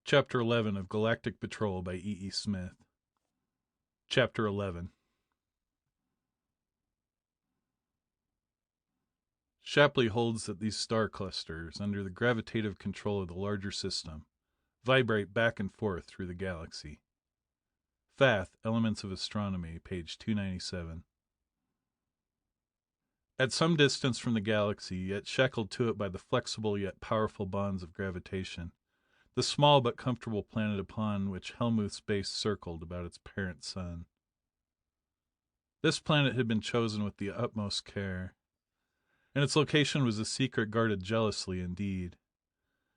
Chapter 11 of Galactic Patrol by E. Smith. Chapter 11. Shapley holds that these star clusters, under the gravitative control of the larger system, vibrate back and forth through the galaxy. Fath, Elements of Astronomy, page 297. At some distance from the galaxy, yet shackled to it by the flexible yet powerful bonds of gravitation, the small but comfortable planet upon which Helmuth's base circled about its parent sun. This planet had been chosen with the utmost care, and its location was a secret guarded jealously indeed.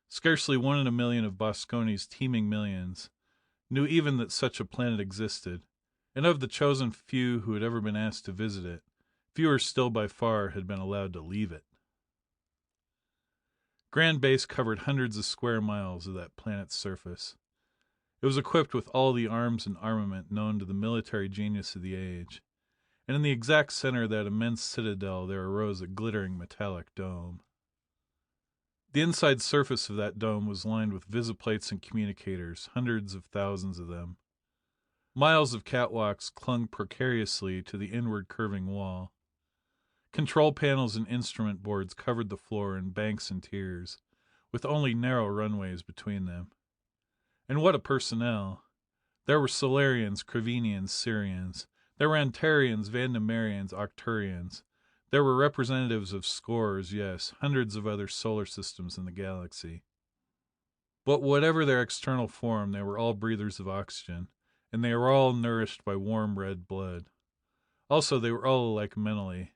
Scarcely 1 in a million of Boskonians' teeming millions knew even that such a planet existed, and of the chosen few who had ever been asked to visit it, fewer still by far had been allowed to leave it. Grand Base covered hundreds of square miles of that planet's surface. It was equipped with all the arms and armament known to the military genius of the age, and in the exact center of that immense citadel there arose a glittering metallic dome. The inside surface of that dome was lined with visiplates and communicators, hundreds of thousands of them. Miles of catwalks clung precariously to the inward curving wall. Control panels and instrument boards covered the floor in banks and tiers, with only narrow runways between them. And what a personnel! There were Solarians, Kravinians, Syrians. There were Antarians, Vandemarians, Octurians. There were representatives of scores, yes, hundreds of other solar systems in the galaxy. But whatever their external form, they were all breathers of oxygen, and they were all nourished by warm red blood. Also, they were all alike mentally.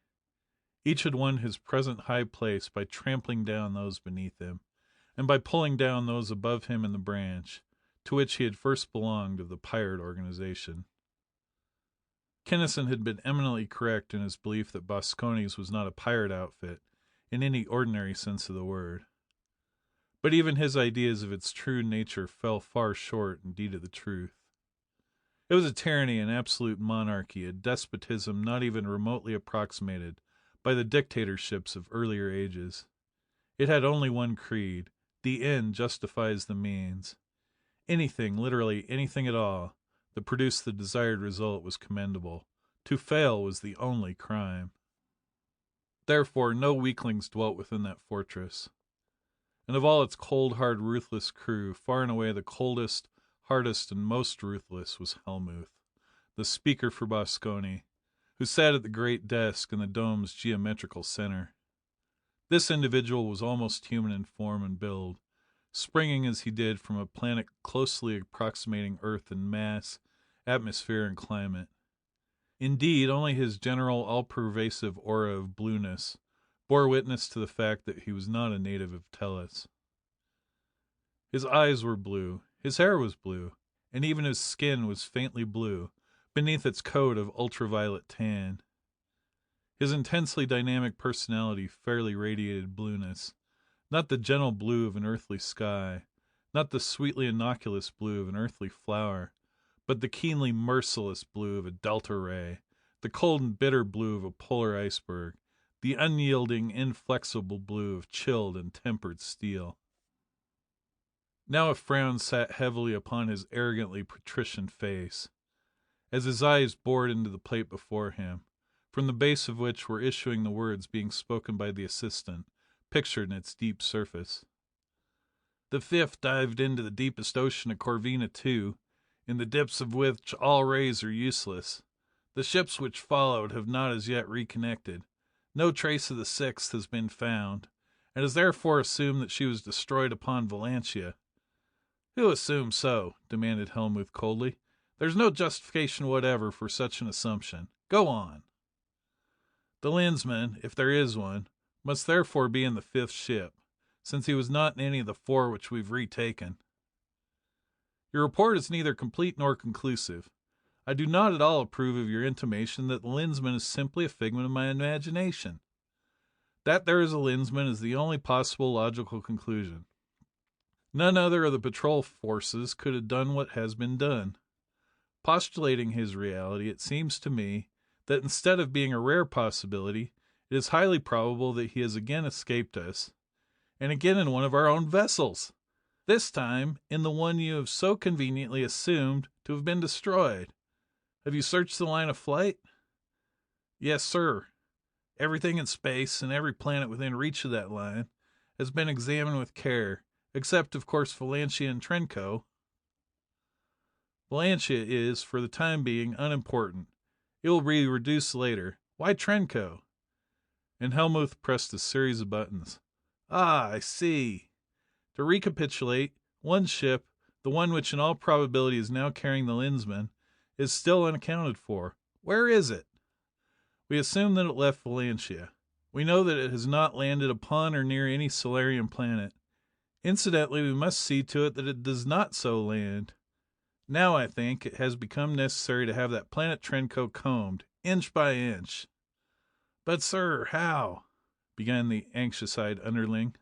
Each had won his present high place by trampling down those beneath him, and by pulling down those above him in the branch to which he had first belonged of the pirate organization. Kinnison had been eminently correct in his belief that Boskonians was not a pirate outfit in any ordinary sense of the word. But even his ideas of its true nature fell far short indeed of the truth. It was a tyranny, an absolute monarchy, a despotism not even remotely approximated by the dictatorships of earlier ages. It had only one creed: the end justifies the means. Anything, literally anything at all, that produced the desired result was commendable. To fail was the only crime. Therefore, no weaklings dwelt within that fortress. And of all its cold, hard, ruthless crew, far and away the coldest, hardest, and most ruthless was Helmuth, the speaker for Boskoni, who sat at the great desk in the dome's geometrical center. This individual was almost human in form and build, springing as he did from a planet closely approximating Earth in mass, atmosphere, and climate. Indeed, only his general, all-pervasive aura of blueness bore witness to the fact that he was not a native of Tellus. His eyes were blue, his hair was blue, and even his skin was faintly blue, beneath its coat of ultraviolet tan. His intensely dynamic personality fairly radiated blueness, not the gentle blue of an earthly sky, not the sweetly innocuous blue of an earthly flower, but the keenly merciless blue of a delta ray, the cold and bitter blue of a polar iceberg, the unyielding, inflexible blue of chilled and tempered steel. Now a frown sat heavily upon his arrogantly patrician face, as his eyes bored into the plate before him, from the base of which were issuing the words being spoken by the assistant, pictured in its deep surface. The Fifth dived into the deepest ocean of Corvina II, in the depths of which all rays are useless. The ships which followed have not as yet reconnected. No trace of the Sixth has been found, and is therefore assumed that she was destroyed upon Valantia. Who assumes so? Demanded Helmuth coldly. There's no justification whatever for such an assumption. Go on. The Lensmen, if there is one, must therefore be in the fifth ship, since he was not in any of the 4 which we've retaken. Your report is neither complete nor conclusive. I do not at all approve of your intimation that the Lensman is simply a figment of my imagination. That there is a Lensman is the only possible logical conclusion. None other of the patrol forces could have done what has been done. Postulating his reality, it seems to me that instead of being a rare possibility, it is highly probable that he has again escaped us, and again in one of our own vessels. This time in the one you have so conveniently assumed to have been destroyed. Have you searched the line of flight? Yes, sir. Everything in space and every planet within reach of that line has been examined with care, except, of course, Valantia and Trenco. Valantia is, for the time being, unimportant. It will be reduced later. Why Trenco? And Helmuth pressed a series of buttons. Ah, I see. To recapitulate, one ship, the one which in all probability is now carrying the Lensmen, is still unaccounted for. Where is it? We assume that it left Valantia. We know that it has not landed upon or near any Solarian planet. Incidentally, we must see to it that it does not so land. Now, I think, it has become necessary to have that planet Trenco combed, inch by inch. But, sir, how? Began the anxious-eyed underling.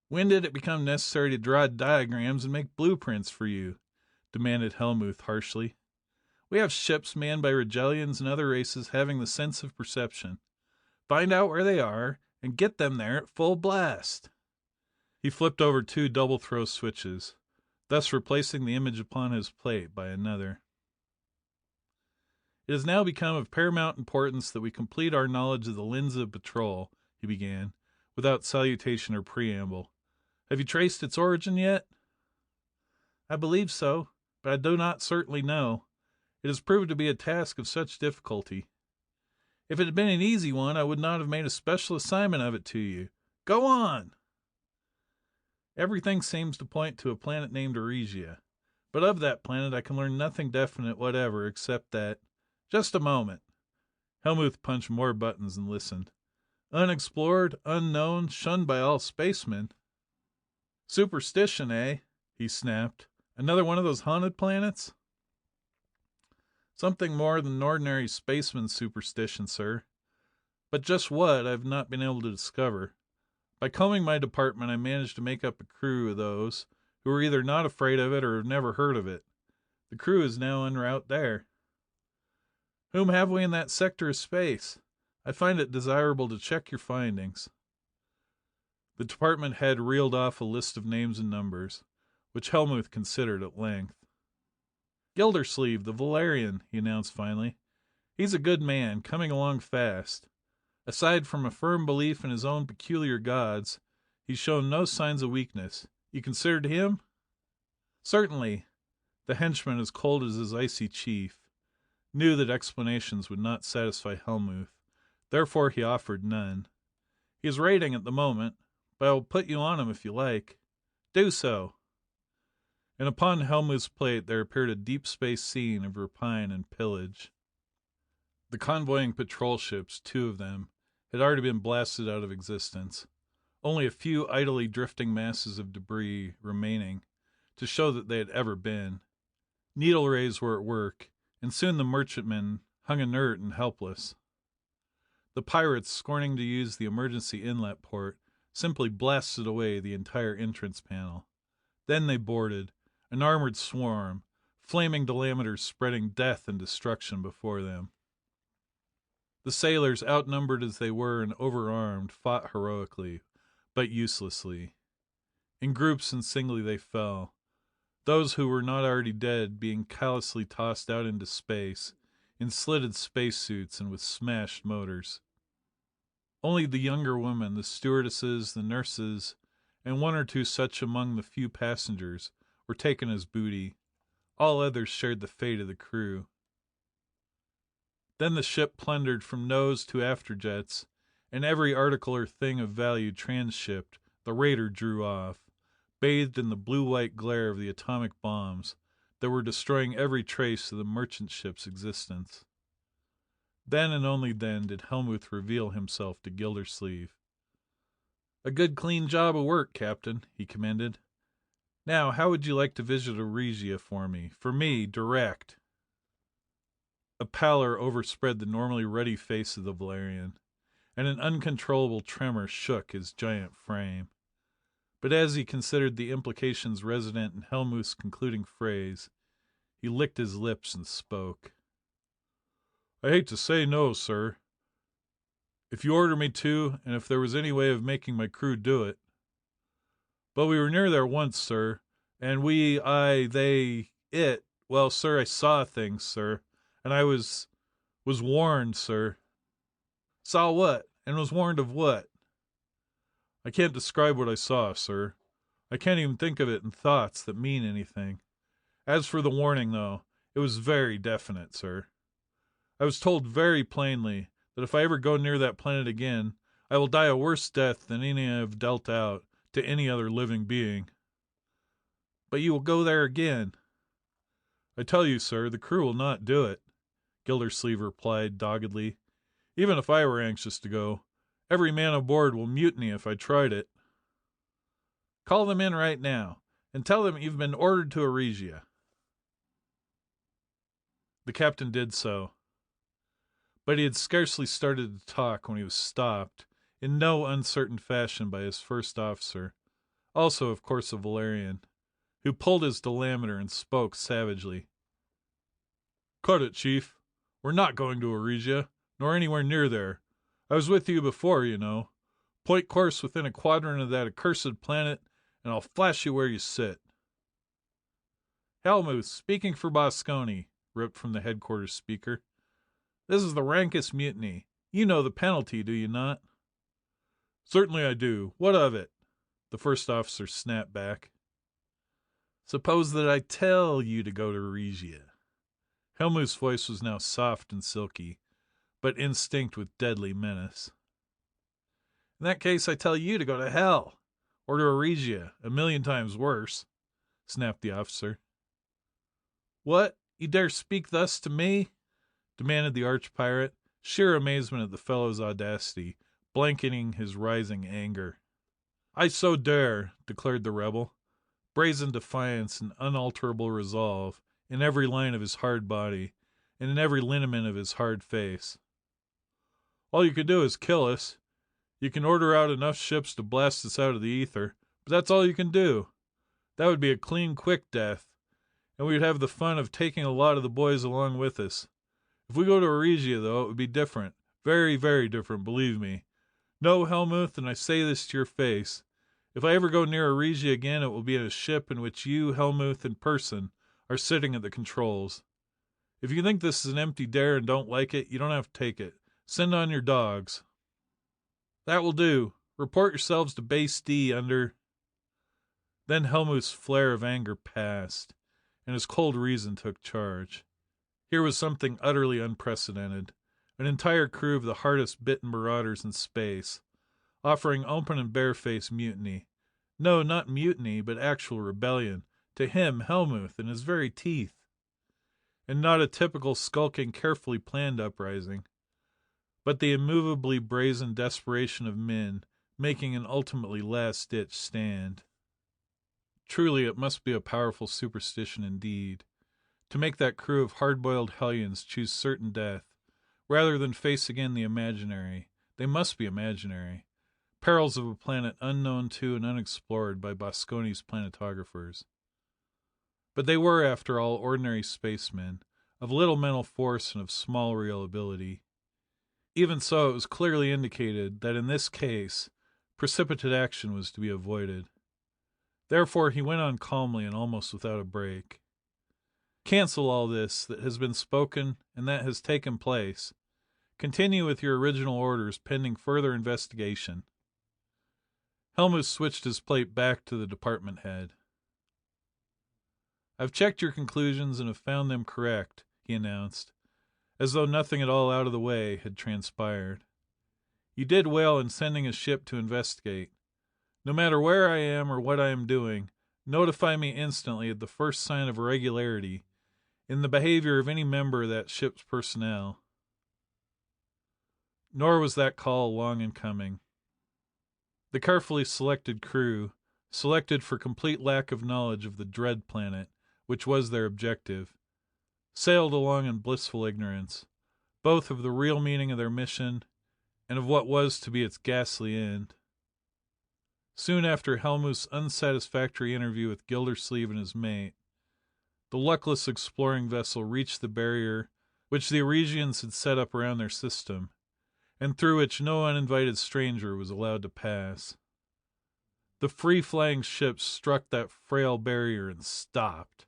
When did it become necessary to draw diagrams and make blueprints for you? Demanded Helmuth harshly. We have ships manned by Rigelians and other races having the sense of perception. Find out where they are, and get them there at full blast. He flipped over 2 double-throw switches, thus replacing the image upon his plate by another. It has now become of paramount importance that we complete our knowledge of the Lensa Patrol, he began, without salutation or preamble. Have you traced its origin yet? I believe so, but I do not certainly know. It has proved to be a task of such difficulty. If it had been an easy one, I would not have made a special assignment of it to you. Go on! Everything seems to point to a planet named Eregia, but of that planet I can learn nothing definite whatever except that... Just a moment. Helmuth punched more buttons and listened. Unexplored, unknown, shunned by all spacemen. Superstition, eh? He snapped. Another one of those haunted planets? Something more than ordinary spaceman superstition, sir. But just what, I've not been able to discover. By combing my department, I managed to make up a crew of those who are either not afraid of it or have never heard of it. The crew is now en route there. Whom have we in that sector of space? I find it desirable to check your findings. The department head reeled off a list of names and numbers, which Helmuth considered at length. Gildersleeve, the Valerian, he announced finally. He's a good man, coming along fast. Aside from a firm belief in his own peculiar gods, he's shown no signs of weakness. You considered him? Certainly. The henchman, as cold as his icy chief, knew that explanations would not satisfy Helmuth, therefore he offered none. He is raiding at the moment, but I will put you on him if you like. Do so. And upon Helmuth's plate there appeared a deep space scene of rapine and pillage. The convoying patrol ships, 2 of them, had already been blasted out of existence. Only a few idly drifting masses of debris remaining to show that they had ever been. Needle rays were at work, and soon the merchantmen hung inert and helpless. The pirates, scorning to use the emergency inlet port, simply blasted away the entire entrance panel. Then they boarded, an armored swarm, flaming delameters spreading death and destruction before them. The sailors, outnumbered as they were and overarmed, fought heroically, but uselessly. In groups and singly they fell, those who were not already dead being callously tossed out into space, in slitted spacesuits and with smashed motors. Only the younger women, the stewardesses, the nurses, and 1 or 2 such among the few passengers, were taken as booty. All others shared the fate of the crew. Then the ship plundered from nose to afterjets, and every article or thing of value transshipped, the raider drew off, bathed in the blue-white glare of the atomic bombs that were destroying every trace of the merchant ship's existence. Then and only then did Helmuth reveal himself to Gildersleeve. "A good clean job of work, Captain," he commended. "Now, how would you like to visit Eregia for me? For me, direct." A pallor overspread the normally ruddy face of the Valerian, and an uncontrollable tremor shook his giant frame. But as he considered the implications resident in Helmuth's concluding phrase, he licked his lips and spoke. "I hate to say no, sir. If you order me to, and if there was any way of making my crew do it. But we were near there once, sir, and well, sir, I saw things, sir, and I was warned, sir. Saw what? And was warned of what? I can't describe what I saw, sir. I can't even think of it in thoughts that mean anything. As for the warning, though, it was very definite, sir. I was told very plainly that if I ever go near that planet again, I will die a worse death than any I have dealt out to any other living being. But you will go there again. I tell you, sir, the crew will not do it, Gildersleeve replied doggedly. Even if I were anxious to go, every man aboard will mutiny if I tried it. Call them in right now, and tell them you've been ordered to Eregia. The captain did so. But he had scarcely started to talk when he was stopped, in no uncertain fashion, by his first officer, also, of course, a Valerian, who pulled his delameter and spoke savagely. Cut it, Chief. We're not going to Eregia, nor anywhere near there. I was with you before, you know. Point course within a quadrant of that accursed planet, and I'll flash you where you sit. Helmuth, speaking for Boskoni, ripped from the headquarters speaker. This is the rankest mutiny. You know the penalty, do you not? Certainly I do. What of it? The first officer snapped back. Suppose that I tell you to go to Eregia. Helmuth's voice was now soft and silky, but instinct with deadly menace. In that case, I tell you to go to hell, or to Eregia, 1,000,000 times worse, snapped the officer. What? You dare speak thus to me? Demanded the arch-pirate, sheer amazement at the fellow's audacity, blanketing his rising anger. I so dare, declared the rebel, brazen defiance and unalterable resolve in every line of his hard body, and in every lineament of his hard face. All you can do is kill us. You can order out enough ships to blast us out of the ether, but that's all you can do. That would be a clean, quick death, and we'd have the fun of taking a lot of the boys along with us. If we go to Eregia, though, it would be different. Very, very different, believe me. No, Helmuth, and I say this to your face. If I ever go near Eregia again, it will be in a ship in which you, Helmuth, in person, are sitting at the controls. If you think this is an empty dare and don't like it, you don't have to take it. Send on your dogs. That will do. Report yourselves to Base D under... Then Helmuth's flare of anger passed, and his cold reason took charge. Here was something utterly unprecedented. An entire crew of the hardest bitten marauders in space, offering open and barefaced mutiny. No, not mutiny, but actual rebellion. To him, Helmuth, in his very teeth. And not a typical skulking, carefully planned uprising, but the immovably brazen desperation of men making an ultimately last-ditch stand. Truly, it must be a powerful superstition indeed, to make that crew of hard-boiled hellions choose certain death, rather than face again the imaginary, they must be imaginary, perils of a planet unknown to and unexplored by Boskoni's planetographers. But they were, after all, ordinary spacemen, of little mental force and of small real ability. Even so, it was clearly indicated that in this case, precipitate action was to be avoided. Therefore, he went on calmly and almost without a break. Cancel all this that has been spoken and that has taken place. Continue with your original orders pending further investigation. Helmuth switched his plate back to the department head. I've checked your conclusions and have found them correct, he announced, as though nothing at all out of the way had transpired. You did well in sending a ship to investigate. No matter where I am or what I am doing, notify me instantly at the first sign of irregularity in the behavior of any member of that ship's personnel. Nor was that call long in coming. The carefully selected crew, selected for complete lack of knowledge of the dread planet, which was their objective, sailed along in blissful ignorance, both of the real meaning of their mission and of what was to be its ghastly end. Soon after Helmuth's unsatisfactory interview with Gildersleeve and his mate, the luckless exploring vessel reached the barrier which the Eregians had set up around their system, and through which no uninvited stranger was allowed to pass. The free-flying ship struck that frail barrier and stopped.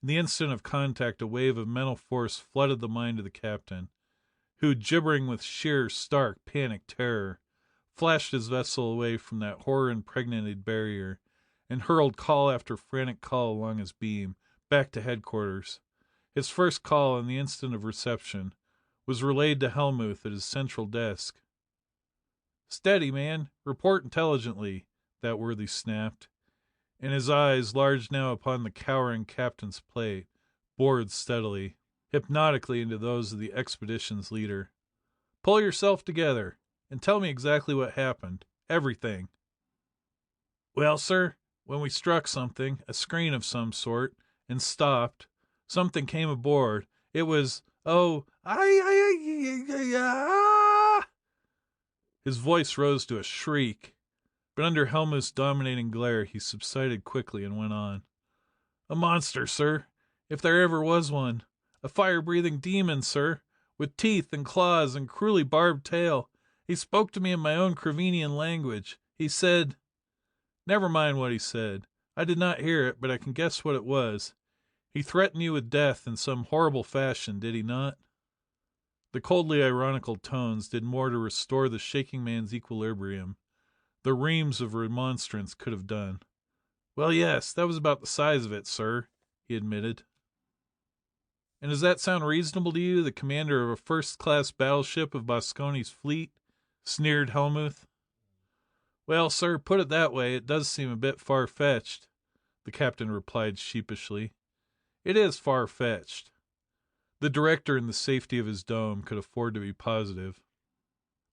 In the instant of contact, a wave of mental force flooded the mind of the captain, who, gibbering with sheer, stark, panic terror, flashed his vessel away from that horror-impregnated barrier and hurled call after frantic call along his beam, back to headquarters. His first call, in the instant of reception, was relayed to Helmuth at his central desk. "Steady, man. Report intelligently," that worthy snapped, and his eyes, large now upon the cowering captain's plate, bored steadily, hypnotically into those of the expedition's leader. "Pull yourself together, and tell me exactly what happened. Everything." "Well, sir, when we struck something, a screen of some sort, and stopped, something came aboard. It was, His voice rose to a shriek, but under Helmuth's dominating glare he subsided quickly and went on. "A monster, sir, if there ever was one. A fire-breathing demon, sir, with teeth and claws and cruelly barbed tail. He spoke to me in my own Kravenian language. He said—" "Never mind what he said. I did not hear it, but I can guess what it was. He threatened you with death in some horrible fashion, did he not?" The coldly ironical tones did more to restore the shaking man's equilibrium than reams of remonstrance could have done. "Well, yes, that was about the size of it, sir," he admitted. "And does that sound reasonable to you, the commander of a first-class battleship of Boskoni's fleet?" sneered Helmuth. "Well, sir, put it that way, it does seem a bit far-fetched," the captain replied sheepishly. "It is far-fetched." The director, in the safety of his dome, could afford to be positive.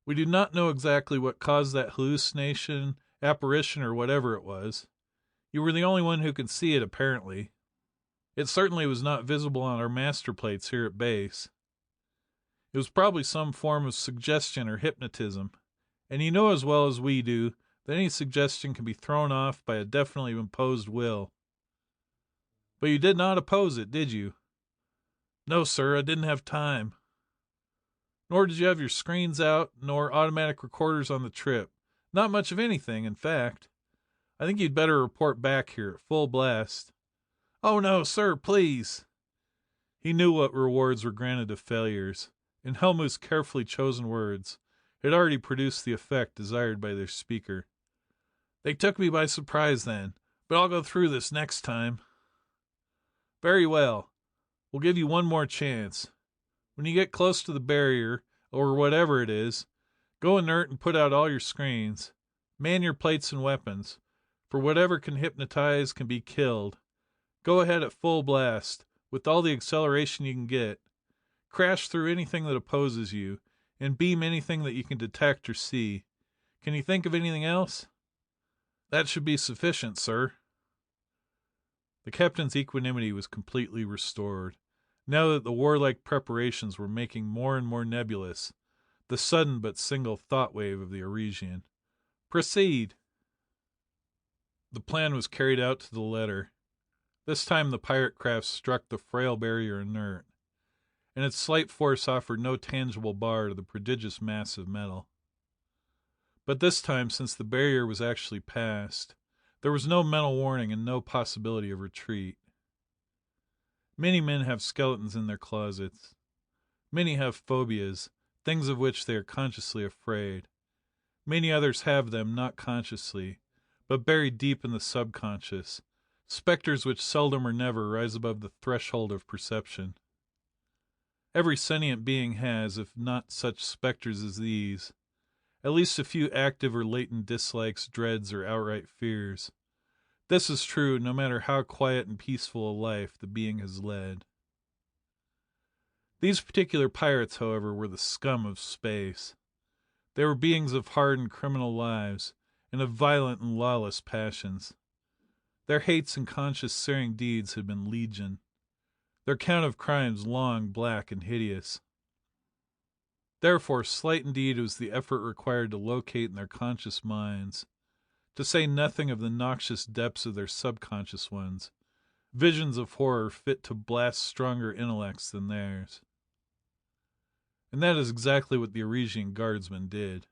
"We do not know exactly what caused that hallucination, apparition, or whatever it was. You were the only one who could see it, apparently. It certainly was not visible on our master plates here at base. It was probably some form of suggestion or hypnotism, and you know as well as we do that any suggestion can be thrown off by a definitely imposed will. But you did not oppose it, did you?" "No, sir, I didn't have time." "Nor did you have your screens out, nor automatic recorders on the trip. Not much of anything, in fact. I think you'd better report back here at full blast." "Oh, no, sir, please." He knew what rewards were granted to failures, and Helmuth's carefully chosen words had already produced the effect desired by their speaker. "They took me by surprise then, but I'll go through this next time." "Very well. We'll give you one more chance. When you get close to the barrier, or whatever it is, go inert and put out all your screens. Man your plates and weapons, for whatever can hypnotize can be killed. Go ahead at full blast, with all the acceleration you can get. Crash through anything that opposes you, and beam anything that you can detect or see. Can you think of anything else?" "That should be sufficient, sir." The captain's equanimity was completely restored, now that the warlike preparations were making more and more nebulous the sudden but single thought-wave of the Arisian. "Proceed." The plan was carried out to the letter. This time the pirate craft struck the frail barrier inert, and its slight force offered no tangible bar to the prodigious mass of metal. But this time, since the barrier was actually passed, there was no mental warning and no possibility of retreat. Many men have skeletons in their closets. Many have phobias, things of which they are consciously afraid. Many others have them, not consciously, but buried deep in the subconscious, spectres which seldom or never rise above the threshold of perception. Every sentient being has, if not such spectres as these, at least a few active or latent dislikes, dreads, or outright fears. This is true no matter how quiet and peaceful a life the being has led. These particular pirates, however, were the scum of space. They were beings of hard and criminal lives, and of violent and lawless passions. Their hates and conscious searing deeds had been legion. Their count of crimes long, black, and hideous. Therefore, slight indeed was the effort required to locate in their conscious minds, to say nothing of the noxious depths of their subconscious ones, visions of horror fit to blast stronger intellects than theirs. And that is exactly what the Arisian guardsmen did.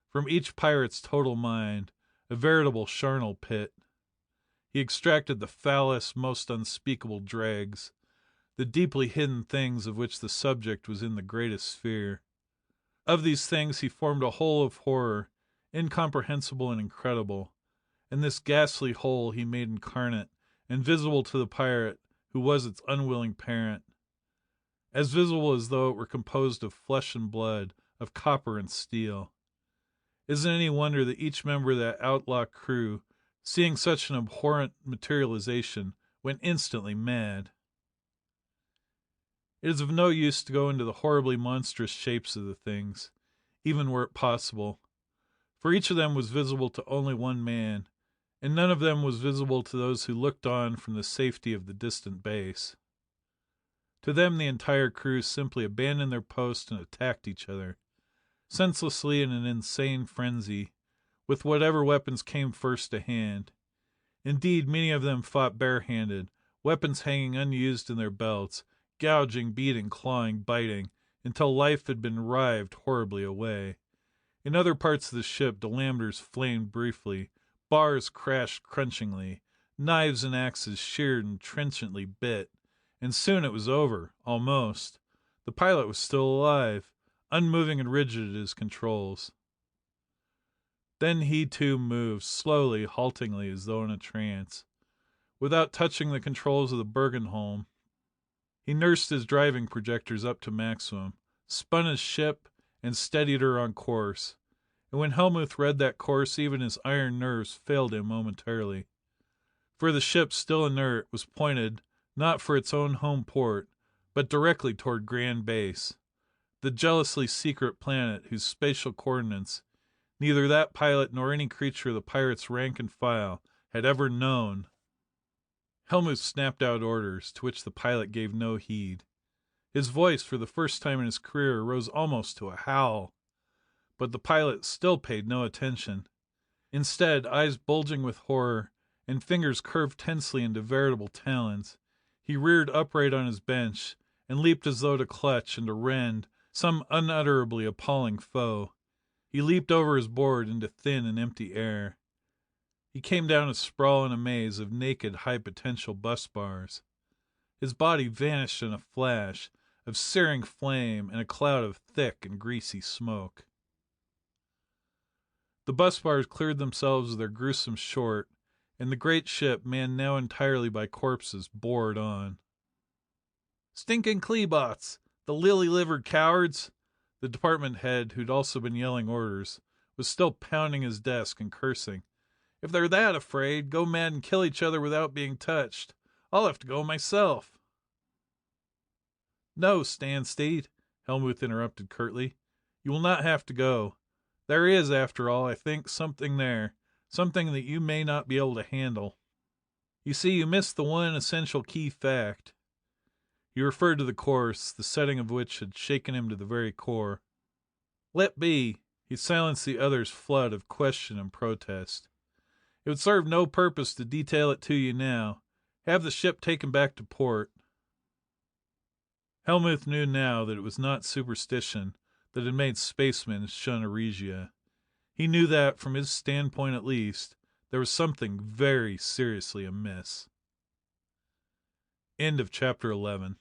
From each pirate's total mind, a veritable charnel pit. He extracted the foulest, most unspeakable dregs, the deeply hidden things of which the subject was in the greatest fear. Of these things he formed a whole of horror, incomprehensible and incredible, and this ghastly whole he made incarnate and visible to the pirate who was its unwilling parent, as visible as though it were composed of flesh and blood, of copper and steel. Is it any wonder that each member of that outlaw crew, seeing such an abhorrent materialization, went instantly mad? It is of no use to go into the horribly monstrous shapes of the things, even were it possible, for each of them was visible to only one man, and none of them was visible to those who looked on from the safety of the distant base. To them the entire crew simply abandoned their post and attacked each other, senselessly in an insane frenzy, with whatever weapons came first to hand. Indeed, many of them fought barehanded, weapons hanging unused in their belts, gouging, beating, clawing, biting, until life had been rived horribly away. In other parts of the ship delamters flamed briefly, bars crashed crunchingly, knives and axes sheared and trenchantly bit, and soon it was over, almost. The pilot was still alive, unmoving and rigid at his controls. Then he too moved, slowly, haltingly, as though in a trance. Without touching the controls of the Bergenholm, he nursed his driving projectors up to maximum, spun his ship, and steadied her on course. And when Helmuth read that course, even his iron nerves failed him momentarily. For the ship, still inert, was pointed, not for its own home port, but directly toward Grand Base, the jealously secret planet whose spatial coordinates neither that pilot nor any creature of the pirates' rank and file had ever known. Helmuth snapped out orders, to which the pilot gave no heed. His voice, for the first time in his career, rose almost to a howl. But the pilot still paid no attention. Instead, eyes bulging with horror, and fingers curved tensely into veritable talons, he reared upright on his bench, and leaped as though to clutch and to rend some unutterably appalling foe. He leaped over his board into thin and empty air. He came down to sprawl in a maze of naked, high-potential bus bars. His body vanished in a flash of searing flame and a cloud of thick and greasy smoke. The bus bars cleared themselves of their gruesome short, and the great ship, manned now entirely by corpses, bored on. "Stinking Kleebots! The lily-livered cowards!" The department head, who'd also been yelling orders, was still pounding his desk and cursing. "If they're that afraid, go mad and kill each other without being touched. I'll have to go myself." "No, Stanstead," Helmuth interrupted curtly. "You will not have to go. There is, after all, I think, something there, something that you may not be able to handle. You see, you missed the one essential key fact." He referred to the course, the setting of which had shaken him to the very core. "Let be." He silenced the other's flood of question and protest. "It would serve no purpose to detail it to you now. Have the ship taken back to port." Helmuth knew now that it was not superstition that had made spacemen shun Eregia. He knew that, from his standpoint at least, there was something very seriously amiss. End of chapter 11.